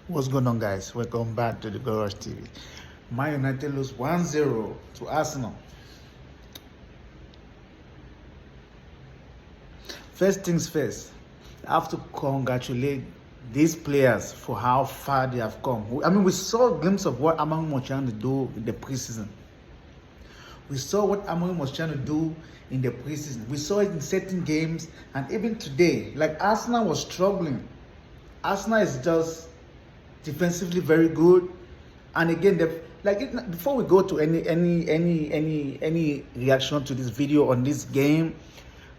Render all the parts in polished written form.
What's going on, guys? Welcome back to the Garage TV. Man United lose 1-0 to Arsenal. First things first, I have to congratulate these players for how far they have come. I mean, we saw a glimpse of what Amorim was trying to do in the preseason. We saw what Amorim was trying to do in the preseason. We saw it in certain games, and even today, like Arsenal was struggling. Arsenal is just defensively very good, and again, before we go to any reaction to this video on this game,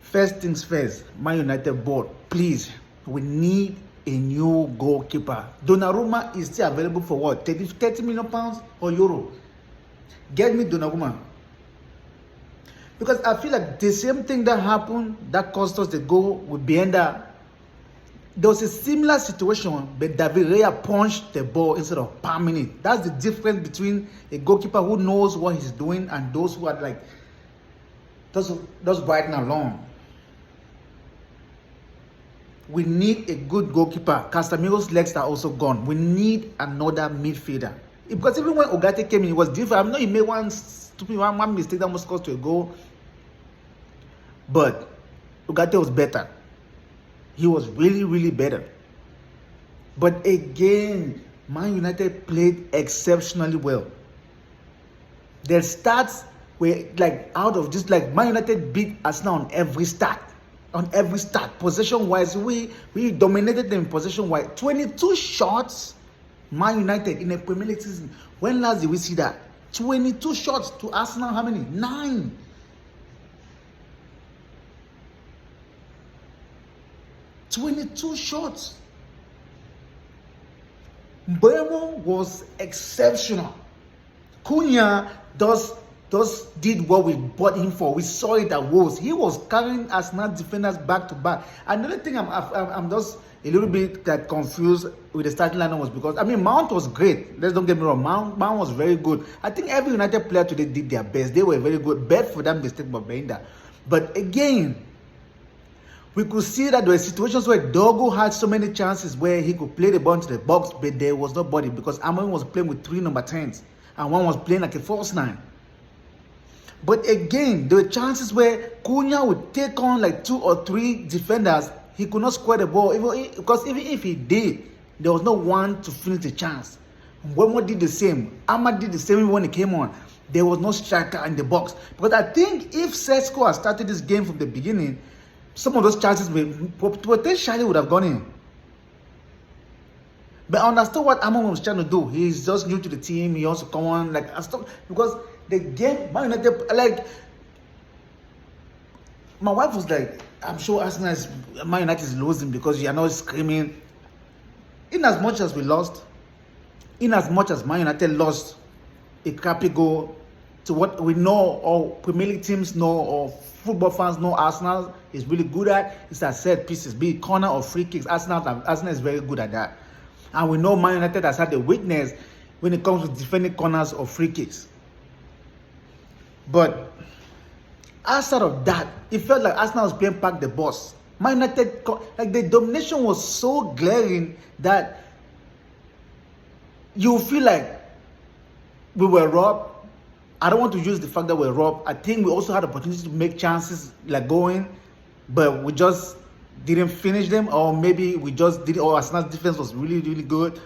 first things first, Man United board, please, we need a new goalkeeper. Donnarumma is still available for what, 30 million pounds or euro? Get me Donnarumma, because I feel like the same thing that happened that cost us the goal with Bienda. There was a similar situation, but David Raya punched the ball instead of palming it. That's the difference between a goalkeeper who knows what he's doing and those who are like just riding along. We need a good goalkeeper. Casemiro's legs are also gone. We need another midfielder. Because even when Ogate came in, it was different. I know he made one mistake that almost cost to a goal, but Ogate was better. He was really, really better. But again, Man United played exceptionally well. Their stats were like out of just like Man United beat Arsenal on every start. On every start. Possession-wise, we dominated them possession-wise. 22 shots, Man United in a Premier League season. When last did we see that? 22 shots to Arsenal, how many? 9. "22 shots. Mbuemo was exceptional. Cunha did what we bought him for. We saw it at Wolves. He was carrying Arsenal defenders back to back. Another thing I'm just a little bit confused with the starting lineup was because, I mean, Mount was great. Let's don't get me wrong. Mount was very good. I think every United player today did their best. They were very good. Bad for them mistake by Benda. But again, we could see that there were situations where Dogo had so many chances where he could play the ball into the box, but there was nobody because Amorim was playing with 3 number 10s and one was playing like a false 9. But again, there were chances where Cunha would take on like 2 or 3 defenders. He could not square the ball because even if he did, there was no one to finish the chance. Mbuemo did the same. Ahmad did the same when he came on. There was no striker in the box. But I think if Sesko had started this game from the beginning, some of those chances potentially would have gone in. But I understood what Amorim was trying to do. He's just new to the team. He also come on because the game, Man United, like my wife was like, I'm sure Man United is losing because you are not screaming. In as much as we lost, in as much as Man United lost a crappy goal to what we know, or Premier League teams know, or football fans know Arsenal is really good at, is at set pieces, be it corner or free kicks. Arsenal is very good at that. And we know Man United has had a weakness when it comes to defending corners or free kicks. But outside of that, it felt like Arsenal was playing back the boss. Man United, like the domination was so glaring that you feel like we were robbed. I don't want to use the fact that we're robbed. I think we also had opportunity to make chances like going, but we just didn't finish them, or maybe we just did. Or Arsenal's defense was really, really good.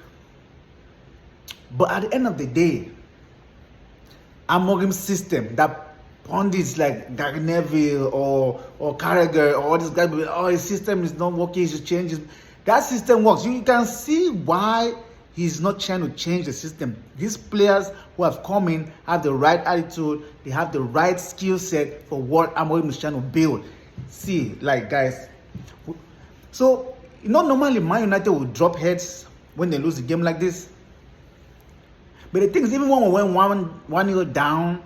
But at the end of the day, Amorim's system, that pundits like Gary Neville or Carragher or all these guys, his system is not working, he should change it. That system works. You can see why he's not trying to change the system. These players who have come in have the right attitude. They have the right skill set for what Amorim is trying to build. See, like, guys. So, normally Man United will drop heads when they lose a game like this. But the thing is, even when we went 1-0 down,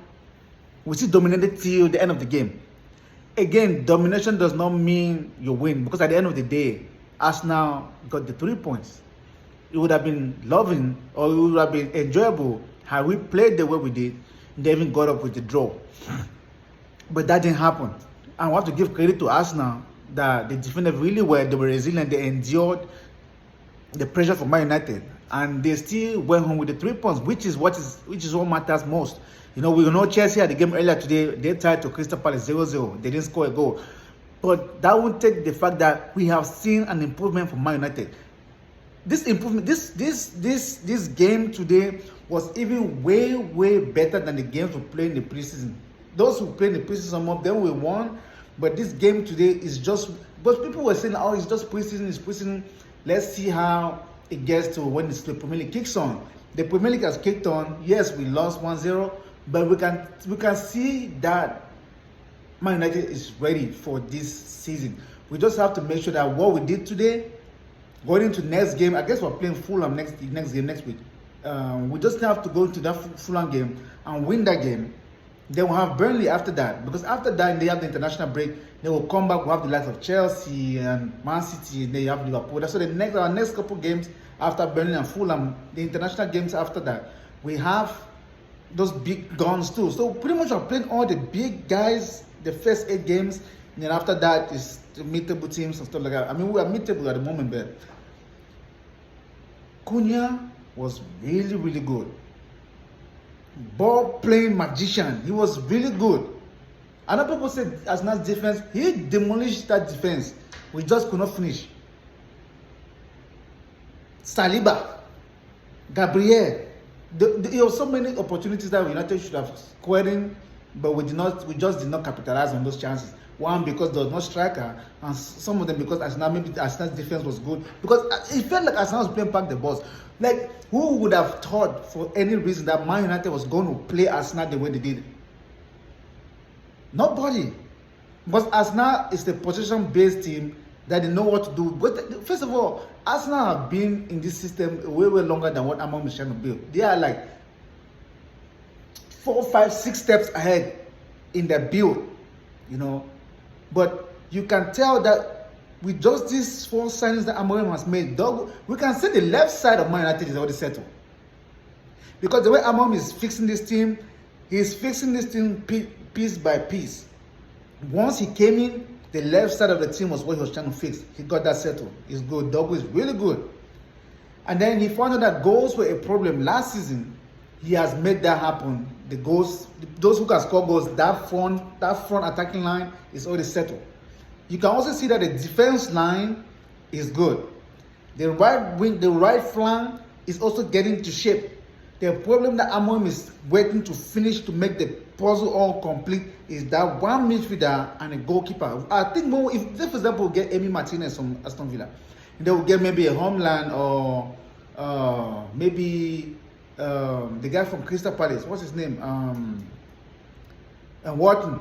we still dominated till the end of the game. Again, domination does not mean you win, because at the end of the day, Arsenal got the 3 points. It would have been loving, or it would have been enjoyable had we played the way we did, and they even got up with the draw. But that didn't happen. And we have to give credit to Arsenal that they defended really well. They were resilient. They endured the pressure from Man United. and they still went home with the 3 points, which is what matters most. You know, we know Chelsea had the game earlier today. They tied to Crystal Palace 0-0. They didn't score a goal, but that won't take the fact that we have seen an improvement from Man United. This improvement, this game today was even way better than the games we played in the preseason. Those who played in the preseason, some of them we won, but this game today is just. But people were saying, "Oh, it's just preseason. It's preseason. Let's see how it gets to when the Premier League kicks on." The Premier League has kicked on. Yes, we lost 1-0, but we can see that Man United is ready for this season. We just have to make sure that what we did today, going into next game, I guess we're playing Fulham next week. We just have to go into that Fulham game and win that game. Then we'll have Burnley after that, because after that they have the international break. They will come back. We'll have the likes of Chelsea and Man City. They have Liverpool. So our next couple games after Burnley and Fulham, the international games after that, we have those big guns too. So pretty much we're playing all the big guys the first 8 games, and then after that is the meetable teams and stuff like that. I mean, we are meetable at the moment, but Cunha was really good. Ball playing magician. He was really good. I know people said Arsenal's defense, he demolished that defense. We just could not finish. Saliba, Gabriel, there were so many opportunities that United should have scored in, but we just did not capitalize on those chances. One, because there was no striker, and some of them because Arsenal's defense was good. Because it felt like Arsenal was playing back the balls. Like, who would have thought for any reason that Man United was going to play Arsenal the way they did? Nobody. Because Arsenal is a possession-based team that they know what to do. But first of all, Arsenal have been in this system way longer than what Amorim is trying to build. They are like 4, 5, 6 steps ahead in their build, you know. But you can tell that with just these 4 signings that Amorim has made, we can see the left side of Man United is already settled. Because the way Amorim is fixing this team, he's fixing this team piece by piece. Once he came in, the left side of the team was what he was trying to fix. He got that settled. He's good. Dogu is really good. And then he found out that goals were a problem last season. He has made that happen. The goals, those who can score goals, that front attacking line is already settled. You can also see that the defense line is good. The right wing, the right flank is also getting to shape. The problem that Amorim is waiting to finish to make the puzzle all complete is that one midfielder and a goalkeeper. I think more, if they, for example, get Emi Martinez from Aston Villa, they will get maybe a Homeland or maybe the guy from Crystal Palace. What's his name? And Wharton.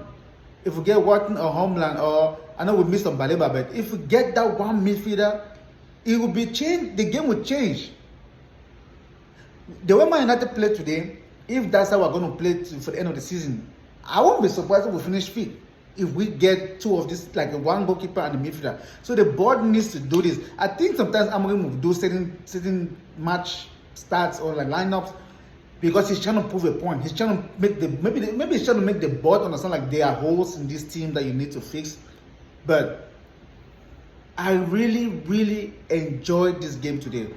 If we get Wharton or Homeland, or I know we missed on Baleba, but if we get that one midfielder, it will be changed. The game will change. The way Man United play today, if that's how we're going to play for the end of the season, I won't be surprised if we finish 5th. If we get 2 of this, like a one goalkeeper and a midfielder. So the board needs to do this. I think sometimes Amorim will do certain match starts or like lineups because he's trying to prove a point. He's trying to make maybe he's trying to make the board understand like there are holes in this team that you need to fix. But I really enjoyed this game today.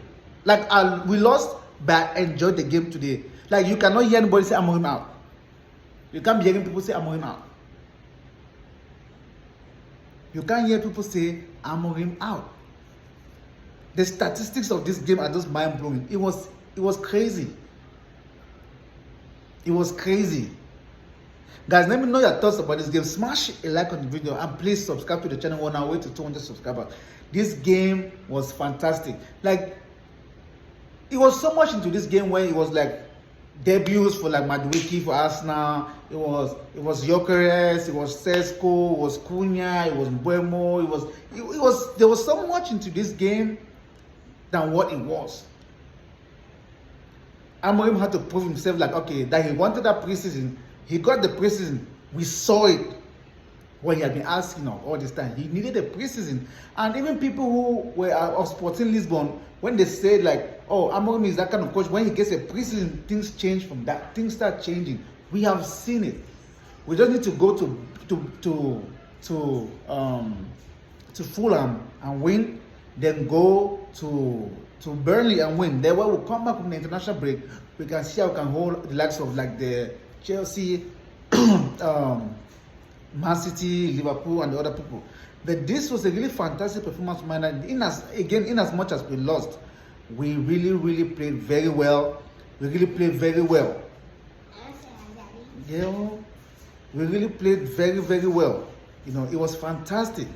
Like we lost, but I enjoyed the game today. Like, you cannot hear anybody say Amorim out. You can't be hearing people say Amorim out. You can't hear people say Amorim out. The statistics of this game are just mind-blowing. It was crazy. It was crazy. Guys, let me know your thoughts about this game. Smash a like on the video and please subscribe to the channel. We're on our way to 200 subscribers. This game was fantastic. Like, it was so much into this game where it was like debuts for like Madueke for Arsenal. It was Gyökeres, it was Sesko, it was Cunha, it was Mbuemo. There was so much into this game than what it was. Amorim had to prove himself, like, okay, that he wanted that preseason. He got the preseason. We saw it. What he had been asking all this time. He needed a preseason. And even people who were of Sporting Lisbon, when they said like, oh, Amorim is that kind of coach, when he gets a preseason, things change from that. Things start changing. We have seen it. We just need to go to Fulham and win, then go to Burnley and win. Then when we come back from the international break, we can see how we can hold the likes of like the Chelsea, Man City, Liverpool, and the other people. But this was a really fantastic performance, man. And in as much as we lost, we really played very well. We really played very well. Yeah, we really played very well. You know, it was fantastic.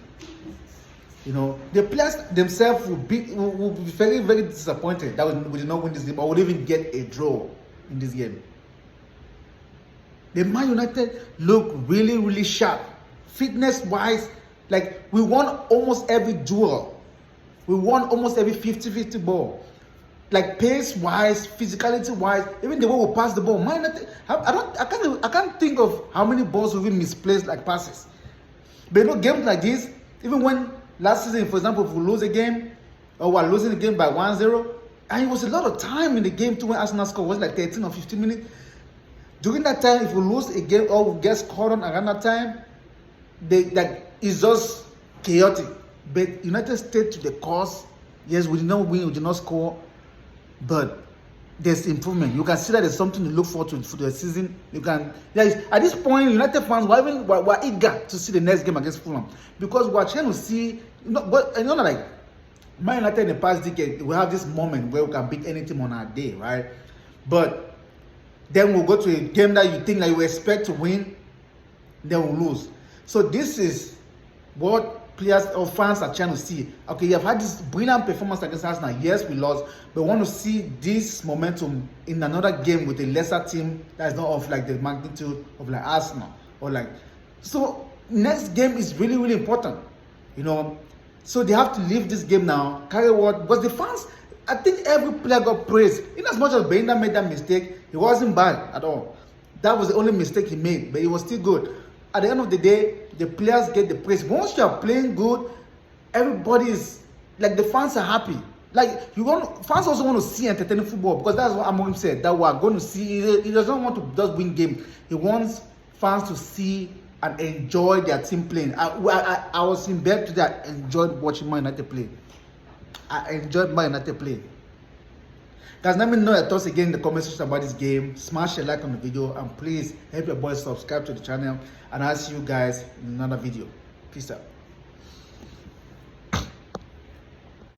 You know, the players themselves will be very disappointed that we did not win this game, or would even get a draw in this game. The Man United look really sharp, fitness-wise. Like, we won almost every duel. We won almost every 50-50 ball. Like, pace-wise, physicality-wise, even the way we pass the ball. Man United, I can't think of how many balls we've misplaced like passes. But you know, games like this, even when last season, for example, if we lose a game, or we're losing the game by 1-0, and it was a lot of time in the game to when Arsenal score was like 13 or 15 minutes. During that time, if we lose a game or we get scored on around that time, it's just chaotic. But United stayed to the course. Yes, we did not win, we did not score, but there's improvement. You can see that there's something to look forward to for the season. You can, at this point, United fans were eager to see the next game against Fulham, because we're trying to see, like Man United in the past decade, we have this moment where we can beat any team on our day, right? But then we'll go to a game that you think that you expect to win, then we'll lose. So this is what players or fans are trying to see. Okay, you have had this brilliant performance against Arsenal. Yes, we lost, but we want to see this momentum in another game with a lesser team that is not of like the magnitude of like Arsenal or like. So next game is really important, you know. So they have to leave this game now, carry what, because the fans, I think every player got praised. In as much as Belinda made that mistake, it wasn't bad at all. That was the only mistake he made, but it was still good. At the end of the day, the players get the praise. Once you are playing good, everybody is, like, the fans are happy. Like, fans also want to see entertaining football, because that's what Amorim said, that we are going to see. He doesn't want to just win games. He wants fans to see and enjoy their team playing. I was in bed today. I enjoyed watching Man United play. I enjoyed Man United play. Guys, let me know your thoughts again in the comment section about this game. Smash a like on the video, and please help your boys subscribe to the channel, and I'll see you guys in another video. Peace out.